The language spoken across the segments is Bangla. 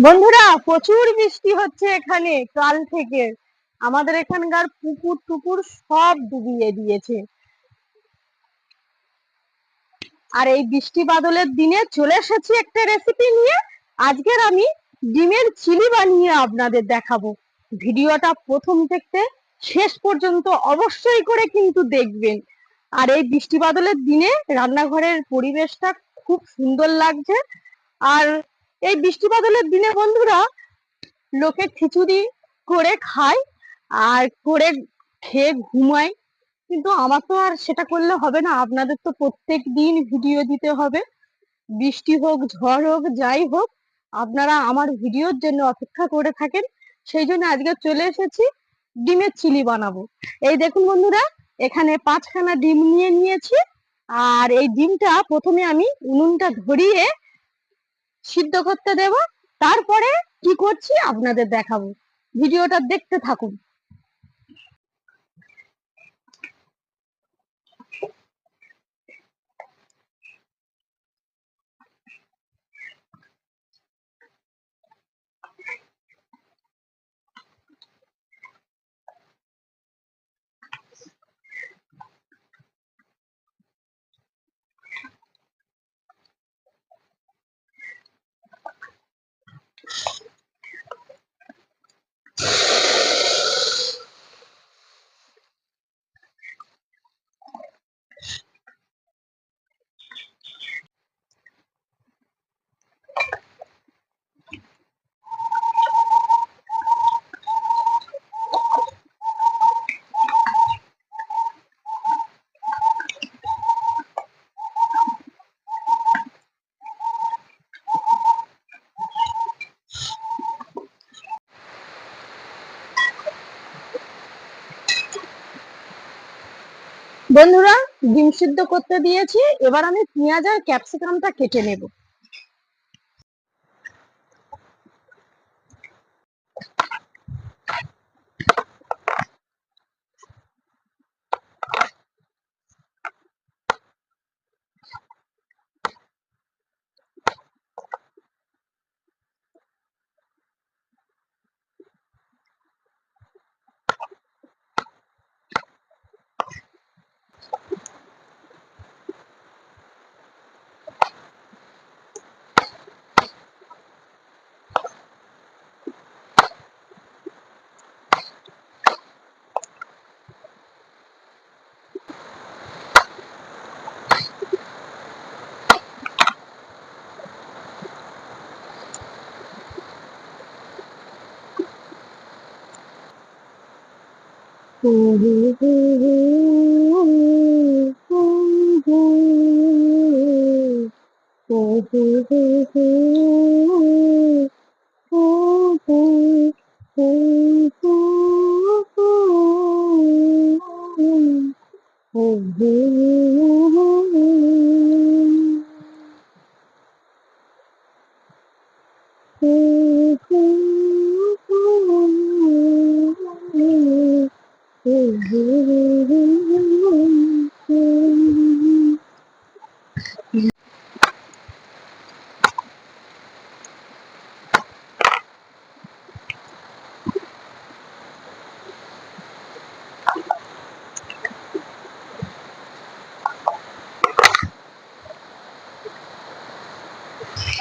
বন্ধুরা, প্রচুর বৃষ্টি হচ্ছে এখানে কাল থেকে। আমাদের এখানকার পুকুর টুকুর সব ডুবিয়ে দিয়েছে। আর এই বৃষ্টি বাদলের দিনে চলে এসেছি একটা রেসিপি নিয়ে। আজকের আমি ডিমের চিলি বানিয়ে আপনাদের দেখাবো। ভিডিওটা প্রথম থেকে শেষ পর্যন্ত অবশ্যই করে কিন্তু দেখবেন। আর এই বৃষ্টি বাদলের দিনে রান্নাঘরের পরিবেশটা খুব সুন্দর লাগছে। আর এই বৃষ্টি বাদলের দিনে বন্ধুরা, লোকে খিচুড়ি করে খায় আর করে খেয়ে ঘুমায়, কিন্তু আমার তো আর সেটা করলে হবে না। আপনাদের তো প্রত্যেক দিন ভিডিও দিতে হবে, বৃষ্টি হোক ঝড় হোক যাই হোক, আপনারা আমার ভিডিওর জন্য অপেক্ষা করে থাকেন। সেই জন্য আজকে চলে এসেছি ডিমের চিলি বানাবো। এই দেখুন বন্ধুরা, এখানে 5খানা ডিম নিয়ে নিয়েছি। আর এই ডিমটা প্রথমে আমি উনুনটা ধরিয়ে সিদ্ধ করতে দেব, তারপরে কি করছি আপনাদের দেখাবো। ভিডিওটা দেখতে থাকুন। বন্ধুরা, ডিম সিদ্ধ করতে দিয়েছি, এবার আমি পেঁয়াজ আর ক্যাপসিকামটা কেটে নেব।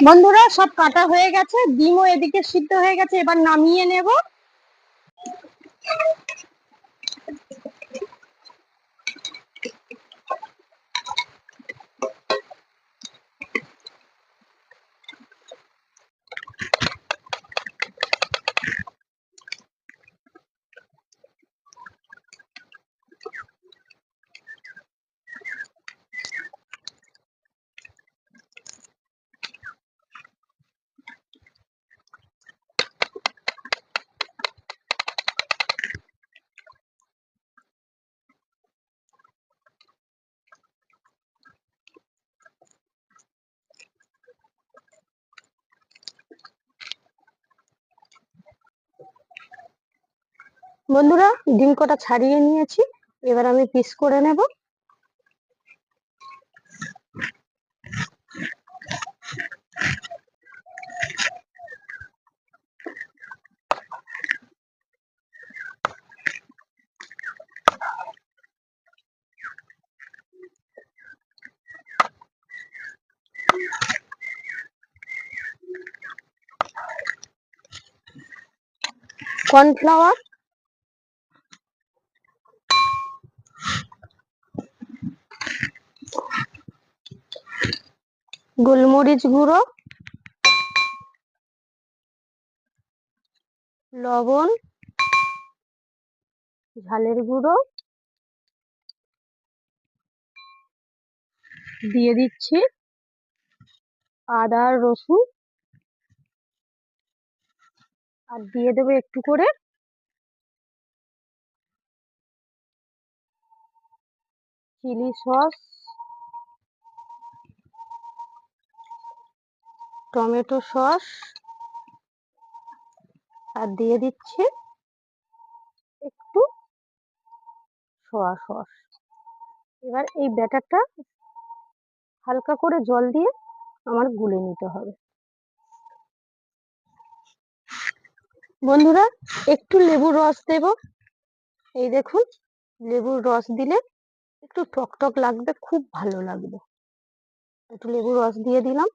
বন্ধুরা, সব কাটা হয়ে গেছে, ডিমও এদিকে সিদ্ধ হয়ে গেছে, এবার নামিয়ে নেব। বন্ধুরা, ডিম কটা ছাড়িয়ে নিয়েছি, এবার আমি পিস করে নেব। কর্নফ্লাওয়ার, গোলমরিচ গুঁড়ো, লবণ, ঝালের গুঁড়ো দিয়ে দিচ্ছি, আদা রসুন, আর দিয়ে দেবো একটু করে চিলি সস, টমেটো সস, আর দিয়ে দিচ্ছি একটু সোয়া সস। এবার এই ব্যাটারটা হালকা করে জল দিয়ে আমার গুলে নিতে হবে। বন্ধুরা, একটু লেবুর রস দেব। এই দেখুন, লেবুর রস দিলে একটু টক টক লাগবে, খুব ভালো লাগবে। একটু লেবুর রস দিয়ে দিলাম।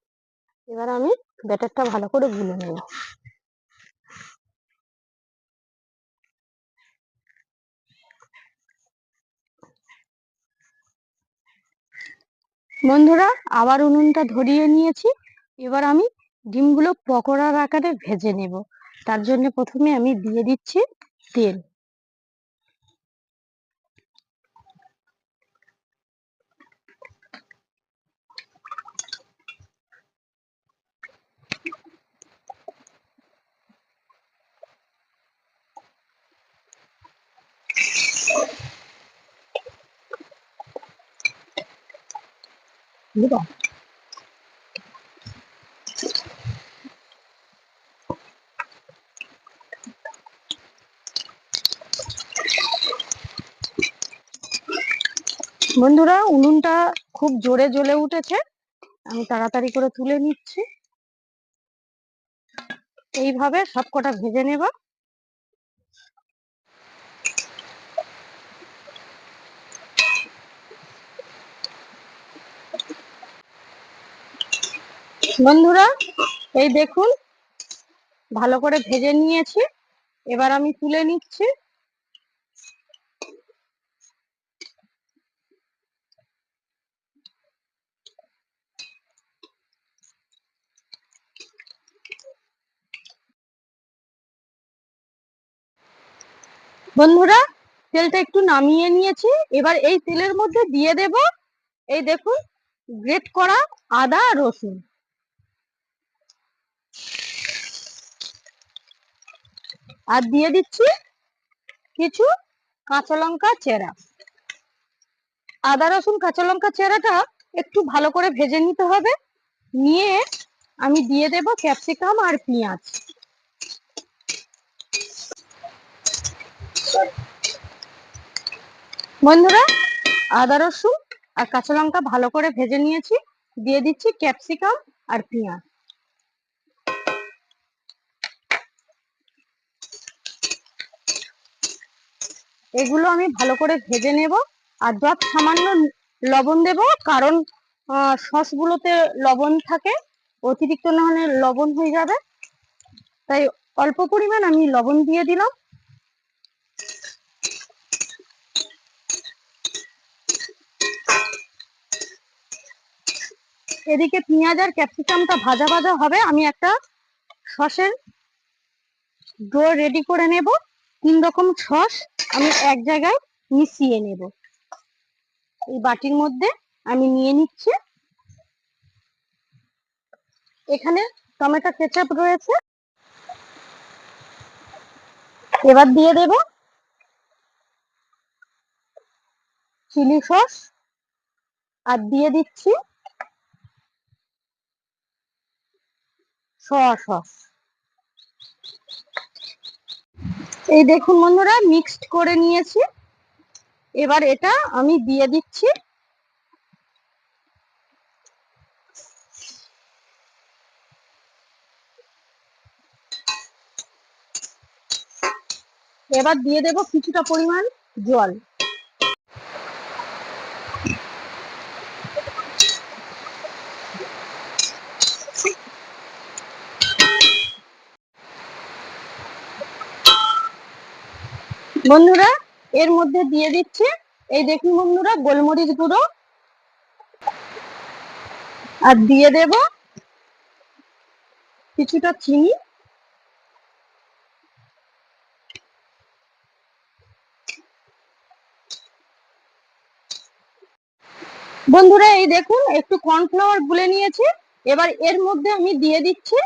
এবার আমি ব্যাটারটা ভালো করে গুলে নেব। বন্ধুরা, আবার উনুনটা ধরিয়ে নিয়েছি। এবার আমি ডিমগুলো পকোড়ার আকারে ভেজে নেব। তার জন্য প্রথমে আমি দিয়ে দিচ্ছি তেল। বন্ধুরা, উনুনটা খুব জোরে জ্বলে উঠেছে, আমি তাড়াতাড়ি করে তুলে নিচ্ছি। এইভাবে সবকটা ভেজে নেব। বন্ধুরা, এই দেখুন, ভালো করে ভেজে নিয়েছি। এবার আমি তুলে নিচ্ছি। বন্ধুরা, তেলটা একটু নামিয়ে নিয়েছি। এবার এই তেলের মধ্যে দিয়ে দেব, এই দেখুন, গ্রেট করা আদা রসুন, আর দিয়ে দিচ্ছি কিছু কাঁচা লঙ্কা চেরা। আদা রসুন কাঁচা লঙ্কা চেরাটা একটু ভালো করে ভেজে নিতে হবে। নিয়ে আমি দিয়ে দেব ক্যাপসিকাম আর পেঁয়াজ। বন্ধুরা, আদা রসুন আর কাঁচা লঙ্কা ভালো করে ভেজে নিয়েছি। দিয়ে দিচ্ছি ক্যাপসিকাম আর পেঁয়াজ। এগুলো আমি ভালো করে ভেজে নেব। আর যত সামান্য লবণ দেব, কারণ সস গুলোতে লবণ থাকে, অতিরিক্ত না হলে লবণ হয়ে যাবে, তাই অল্প পরিমাণ আমি লবণ দিয়ে দিলাম। এদিকে পেঁয়াজ আর ক্যাপসিকামটা ভাজা ভাজা হবে, আমি একটা সসের ডো রেডি করে নেব। 3 রকম সস আমি এক জায়গায় মিশিয়ে নেব। এই বাটির মধ্যে আমি নিয়ে নিচ্ছি। এখানে টমেটো কেচাপ রয়েছে। এবার দিয়ে দেব চিলি সস, আর দিয়ে দিচ্ছি সয়া সস। এই দেখুন বন্ধুরা, মিক্সড করে নিয়েছি। এবার এটা আমি দিয়ে দিচ্ছি। এবার দিয়ে দেব কিছুটা পরিমাণ জল। বন্ধুরা এর মধ্যে দিয়ে দিচ্ছি, এই দেখুন বন্ধুরা, গোলমরিচ গুঁড়ো, আর দিয়ে দেব কিছুটা চিনি। বন্ধুরা এই দেখুন একটু কর্নফ্লাওয়ার গুলে নিয়েছি। এবার এর মধ্যে আমি দিয়ে দিচ্ছি।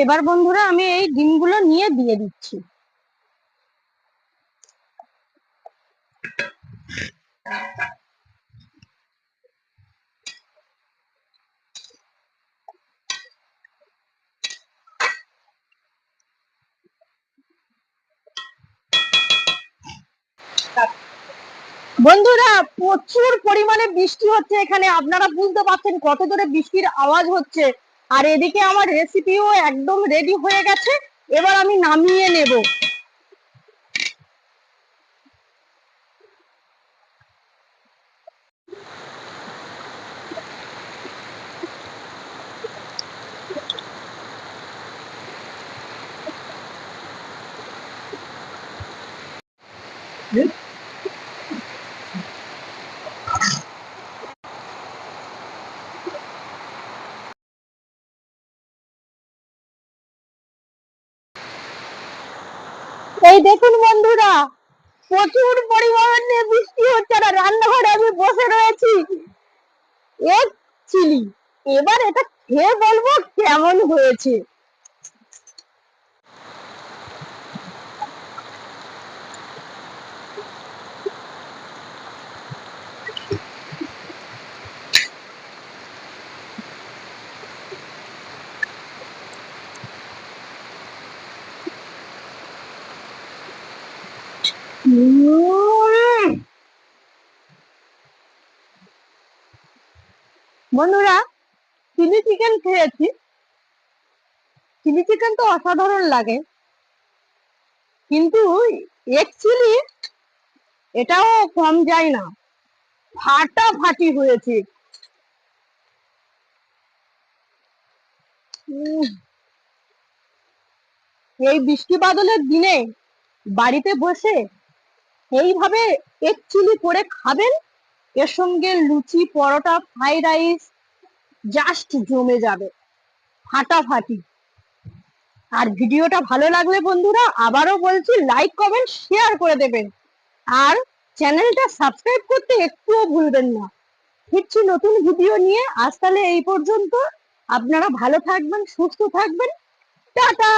এবার বন্ধুরা আমি এই ডিমগুলো নিয়ে দিয়ে দিচ্ছি। বন্ধুরা প্রচুর পরিমাণে বৃষ্টি হচ্ছে এখানে, আপনারা বুঝতে পারছেন কত জোরে বৃষ্টির আওয়াজ হচ্ছে। আর এদিকে আমার রেসিপিও একদম রেডি হয়ে গেছে। এবার আমি নামিয়ে নেব। এই দেখুন বন্ধুরা, প্রচুর পরিমাণে বৃষ্টি হচ্ছে আর রান্নাঘরে আমি বসে রয়েছি। এগ চিলি, এবার এটা খেয়ে বলবো কেমন হয়েছে। বন্ধুরা চিলি চিকেন খেয়েছি, চিলি চিকেন তো অসাধারণ লাগে, কিন্তু এগ চিলি এটাও কম যায় না, ফাটাফাটি হয়েছে। এই বৃষ্টি বাদলের দিনে বাড়িতে বসে এইভাবে এগ চিলি করে খাবেন, এর সঙ্গে লুচি, পরোটা, ফ্রাইড রাইস জাস্ট জমে যাবে, ফাটাফাটি। আর ভিডিওটা ভালো লাগলে বন্ধুরা আবারও বলছি, লাইক কমেন্ট শেয়ার করে দেবেন, আর চ্যানেলটা সাবস্ক্রাইব করতে একটুও ভুলবেন না। ফিরছি নতুন ভিডিও নিয়ে। আজ তাহলে এই পর্যন্ত। আপনারা ভালো থাকবেন, সুস্থ থাকবেন, টাটা।